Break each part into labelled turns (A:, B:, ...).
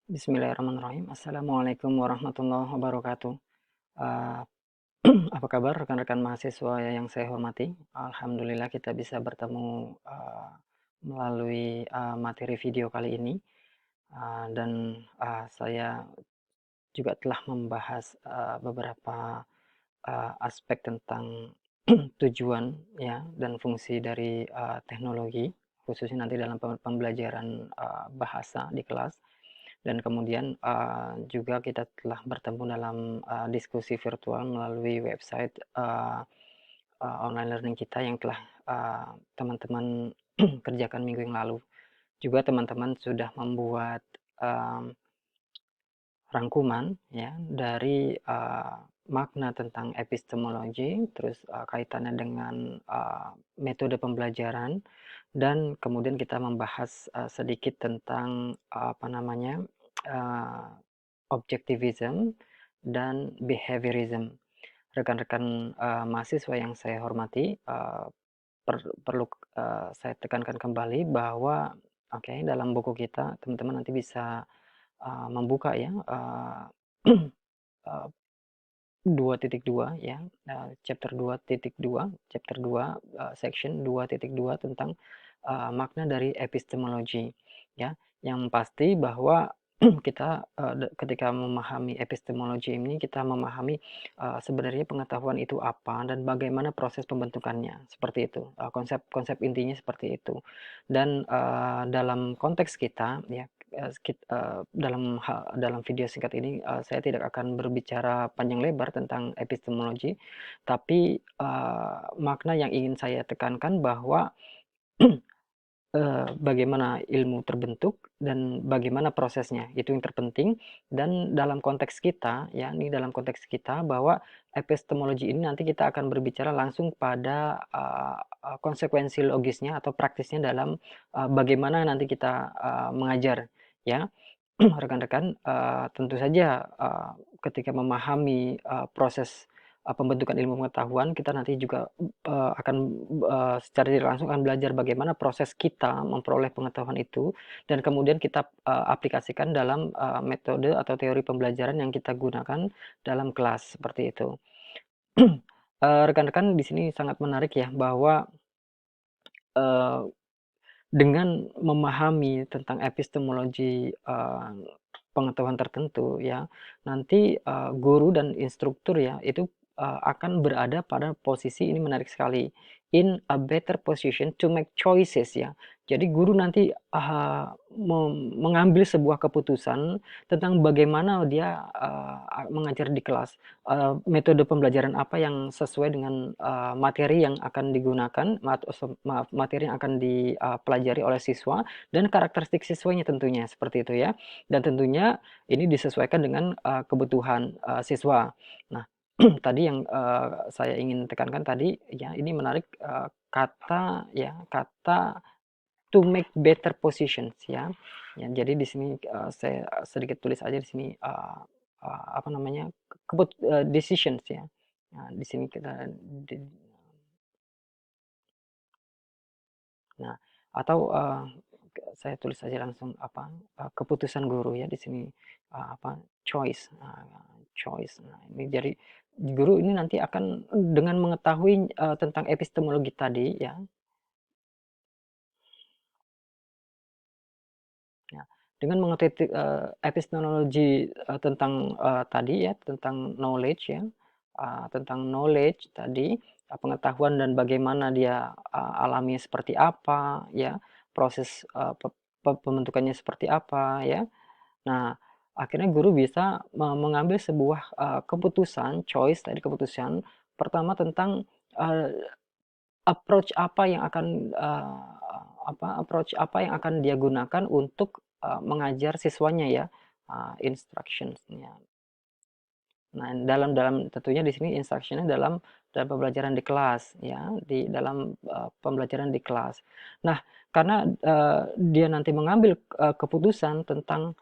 A: Bismillahirrahmanirrahim. Assalamualaikum warahmatullahi wabarakatuh. Eh, apa kabar rekan-rekan mahasiswa yang saya hormati? Alhamdulillah kita bisa bertemu melalui materi video kali ini. Dan saya juga telah membahas beberapa aspek tentang tujuan ya dan fungsi dari teknologi, khususnya nanti dalam pembelajaran bahasa di kelas. Dan kemudian juga kita telah bertemu dalam diskusi virtual melalui website online learning kita yang telah teman-teman kerjakan minggu yang lalu. Juga teman-teman sudah membuat um, rangkuman ya dari makna tentang epistemologi, terus kaitannya dengan metode pembelajaran, dan kemudian kita membahas sedikit tentang apa namanya uh, objectivism dan behaviorism. Rekan-rekan mahasiswa yang saya hormati, perlu saya tekankan kembali bahwa dalam buku kita teman-teman nanti bisa membuka ya uh, 2.2 ya, chapter 2.2, chapter 2 section 2.2 tentang makna dari epistemologi ya. Yang pasti bahwa kita ketika memahami epistemologi ini kita memahami sebenarnya pengetahuan itu apa dan bagaimana proses pembentukannya, seperti itu. Konsep intinya seperti itu. Dan dalam konteks kita ya, dalam video singkat ini saya tidak akan berbicara panjang lebar tentang epistemologi, tapi makna yang ingin saya tekankan bahwa bagaimana ilmu terbentuk dan bagaimana prosesnya, itu yang terpenting. Dan dalam konteks kita ya, ini dalam konteks kita bahwa epistemologi ini nanti kita akan berbicara langsung pada konsekuensi logisnya atau praktisnya dalam bagaimana nanti kita mengajar ya. Rekan-rekan, tentu saja ketika memahami proses pembentukan ilmu pengetahuan, kita nanti juga akan secara tidak langsung akan belajar bagaimana proses kita memperoleh pengetahuan itu, dan kemudian kita aplikasikan dalam metode atau teori pembelajaran yang kita gunakan dalam kelas, seperti itu. Rekan-rekan, di sini sangat menarik ya, bahwa eh, dengan memahami tentang epistemologi pengetahuan tertentu ya, nanti guru dan instruktur ya itu akan berada pada posisi, ini menarik sekali, in a better position to make choices ya. Jadi guru nanti mengambil sebuah keputusan tentang bagaimana dia mengajar di kelas, metode pembelajaran apa yang sesuai dengan materi yang akan digunakan, materi yang akan dipelajari oleh siswa, dan karakteristik siswanya tentunya, seperti itu ya. Dan tentunya ini disesuaikan dengan kebutuhan siswa. Nah, tadi yang saya ingin tekankan tadi ya, ini menarik, kata ya, kata to make better positions ya. Ya, jadi di sini saya sedikit tulis aja di sini apa namanya, decisions ya. Nah, di sini kita nah, atau saya tulis saja langsung apa, keputusan guru ya di sini, apa, choice, choice. Nah, ini jadi guru ini nanti akan dengan mengetahui tentang epistemologi tadi ya. Ya, dengan mengetahui epistemologi tentang tadi ya, tentang knowledge ya, tentang knowledge tadi, pengetahuan dan bagaimana dia alami seperti apa ya, proses pembentukannya seperti apa ya. Nah, akhirnya guru bisa mengambil sebuah keputusan, choice tadi, keputusan pertama tentang uh, approach apa yang akan approach apa yang akan dia gunakan untuk mengajar siswanya ya, instructions-nya. Nah, dalam dalam tentunya di sini instruction-nya dalam pembelajaran di kelas ya, di dalam pembelajaran di kelas. Nah, karena dia nanti mengambil keputusan tentang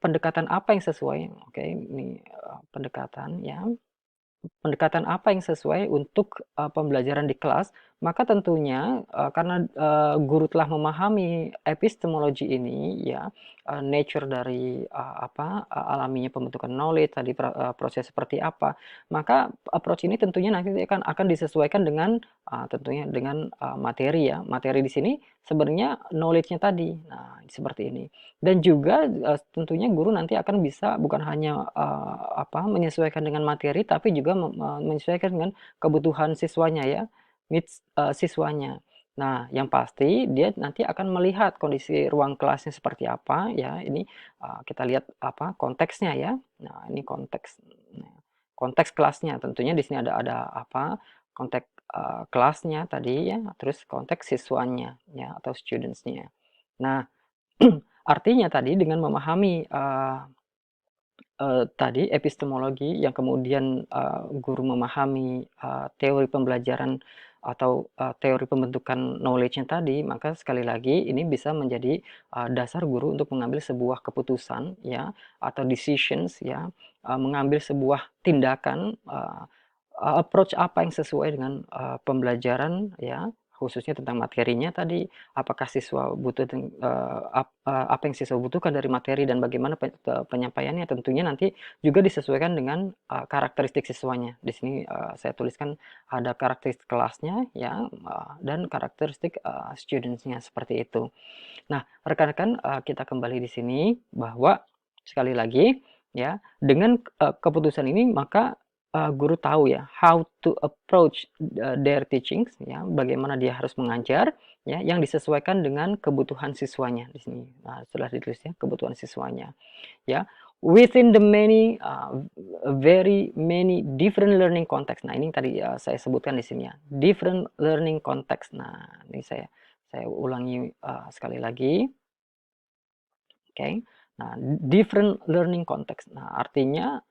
A: pendekatan apa yang sesuai, oke, ini pendekatan ya, pendekatan apa yang sesuai untuk pembelajaran di kelas, maka tentunya karena guru telah memahami epistemologi ini ya, nature dari alaminya pembentukan knowledge tadi, proses seperti apa, maka approach ini tentunya nanti akan disesuaikan dengan tentunya dengan materi ya. Materi di sini sebenarnya knowledge-nya tadi. Nah, seperti ini. Dan juga tentunya guru nanti akan bisa bukan hanya menyesuaikan dengan materi, tapi juga menyesuaikan dengan kebutuhan siswanya ya, needs siswanya. Nah, yang pasti dia nanti akan melihat kondisi ruang kelasnya seperti apa ya. Ini kita lihat konteksnya ya. Nah, ini konteks. Nah, konteks kelasnya tentunya di sini ada konteks kelasnya tadi ya, terus konteks siswanya ya atau studentsnya. Nah, artinya tadi dengan memahami tadi epistemologi yang kemudian guru memahami teori pembelajaran atau teori pembentukan knowledge-nya tadi, maka sekali lagi ini bisa menjadi dasar guru untuk mengambil sebuah keputusan ya atau decisions ya, mengambil sebuah tindakan approach apa yang sesuai dengan pembelajaran ya, khususnya tentang materinya tadi, apakah siswa butuh apa yang siswa butuhkan dari materi dan bagaimana penyampaiannya, tentunya nanti juga disesuaikan dengan karakteristik siswanya. Di sini saya tuliskan ada karakteristik kelasnya ya, dan karakteristik students-nya seperti itu. Nah, rekan-rekan, kita kembali di sini bahwa sekali lagi ya, dengan keputusan ini maka guru tahu ya how to approach their teachings ya, bagaimana dia harus mengajar ya yang disesuaikan dengan kebutuhan siswanya di sini. Nah, setelah ditulis ya kebutuhan siswanya ya, within the many very many different learning context. Nah, ini tadi saya sebutkan di sini ya, different learning context. Nah, ini saya ulangi sekali lagi. Oke. Nah, different learning context. Nah, artinya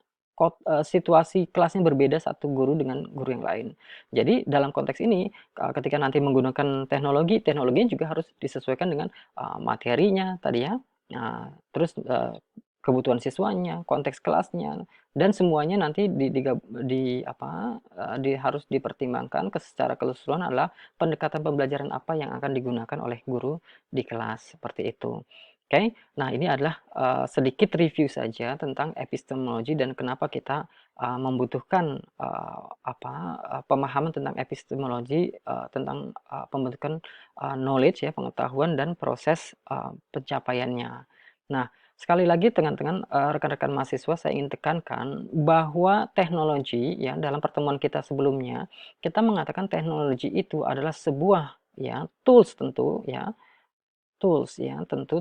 A: situasi kelasnya berbeda satu guru dengan guru yang lain. Jadi dalam konteks ini ketika nanti menggunakan teknologi, teknologinya juga harus disesuaikan dengan materinya tadi ya. Nah, terus kebutuhan siswanya, konteks kelasnya, dan semuanya nanti harus dipertimbangkan secara keseluruhan adalah pendekatan pembelajaran apa yang akan digunakan oleh guru di kelas seperti itu. Oke, nah ini adalah sedikit review saja tentang epistemologi dan kenapa kita membutuhkan pemahaman tentang epistemologi tentang pembentukan knowledge ya, pengetahuan dan proses pencapaiannya. Nah, sekali lagi dengan rekan-rekan mahasiswa saya ingin tekankan bahwa teknologi ya dalam pertemuan kita sebelumnya kita mengatakan teknologi itu adalah sebuah ya tools tentu ya, tools ya, tentu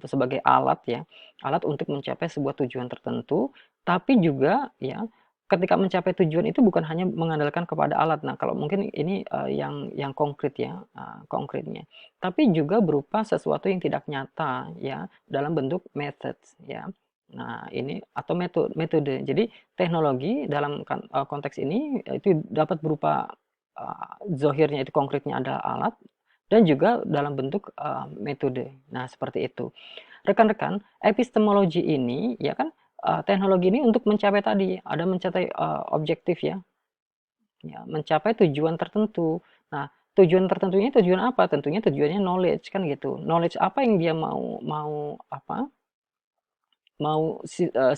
A: sebagai alat ya, alat untuk mencapai sebuah tujuan tertentu, tapi juga ya, ketika mencapai tujuan itu bukan hanya mengandalkan kepada alat. Nah, kalau mungkin ini yang konkret ya, konkretnya. Tapi juga berupa sesuatu yang tidak nyata ya, dalam bentuk methods ya. Nah, ini atau metode. Jadi teknologi dalam konteks ini itu dapat berupa zohirnya itu konkretnya adalah alat dan juga dalam bentuk metode. Nah, seperti itu. Rekan-rekan, epistemologi ini ya kan teknologi ini untuk mencapai tadi, ada mencapai objektif ya, ya, mencapai tujuan tertentu. Nah, tujuan tertentunya tujuan apa? Tentunya tujuannya knowledge kan gitu. Knowledge apa yang dia mau mau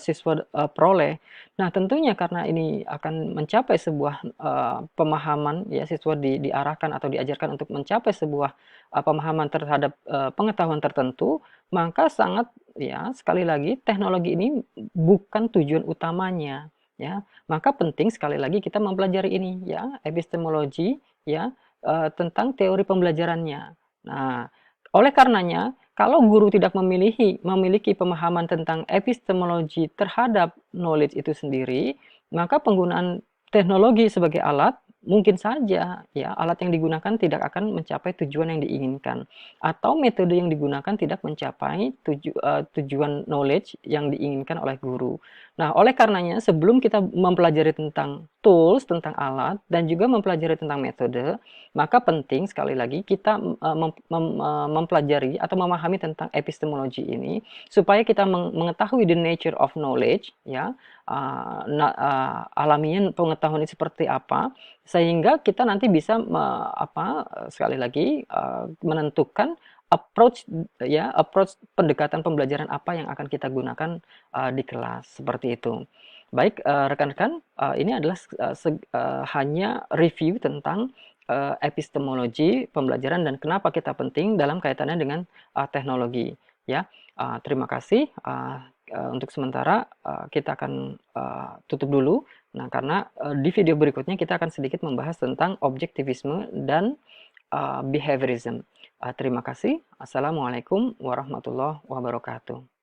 A: siswa peroleh. Nah, tentunya karena ini akan mencapai sebuah pemahaman ya, siswa diarahkan atau diajarkan untuk mencapai sebuah pemahaman terhadap pengetahuan tertentu, maka sangat ya sekali lagi teknologi ini bukan tujuan utamanya ya. Maka penting sekali lagi kita mempelajari ini ya, epistemologi ya, tentang teori pembelajarannya. Nah, oleh karenanya kalau guru tidak memiliki pemahaman tentang epistemologi terhadap knowledge itu sendiri, maka penggunaan teknologi sebagai alat mungkin saja ya alat yang digunakan tidak akan mencapai tujuan yang diinginkan atau metode yang digunakan tidak mencapai tujuan knowledge yang diinginkan oleh guru. Nah, oleh karenanya sebelum kita mempelajari tentang tools, tentang alat dan juga mempelajari tentang metode, maka penting sekali lagi kita mempelajari atau memahami tentang epistemologi ini supaya kita mengetahui the nature of knowledge ya, alamiah pengetahuan ini seperti apa sehingga kita nanti bisa sekali lagi, menentukan approach approach pendekatan pembelajaran apa yang akan kita gunakan, di kelas, seperti itu. Baik, rekan-rekan, ini adalah hanya review tentang, epistemologi pembelajaran dan kenapa kita penting dalam kaitannya dengan, teknologi, ya. Terima kasih, untuk sementara, kita akan, tutup dulu. Nah, karena, di video berikutnya kita akan sedikit membahas tentang objektivisme dan, behaviorism. Terima kasih. Assalamualaikum warahmatullahi wabarakatuh.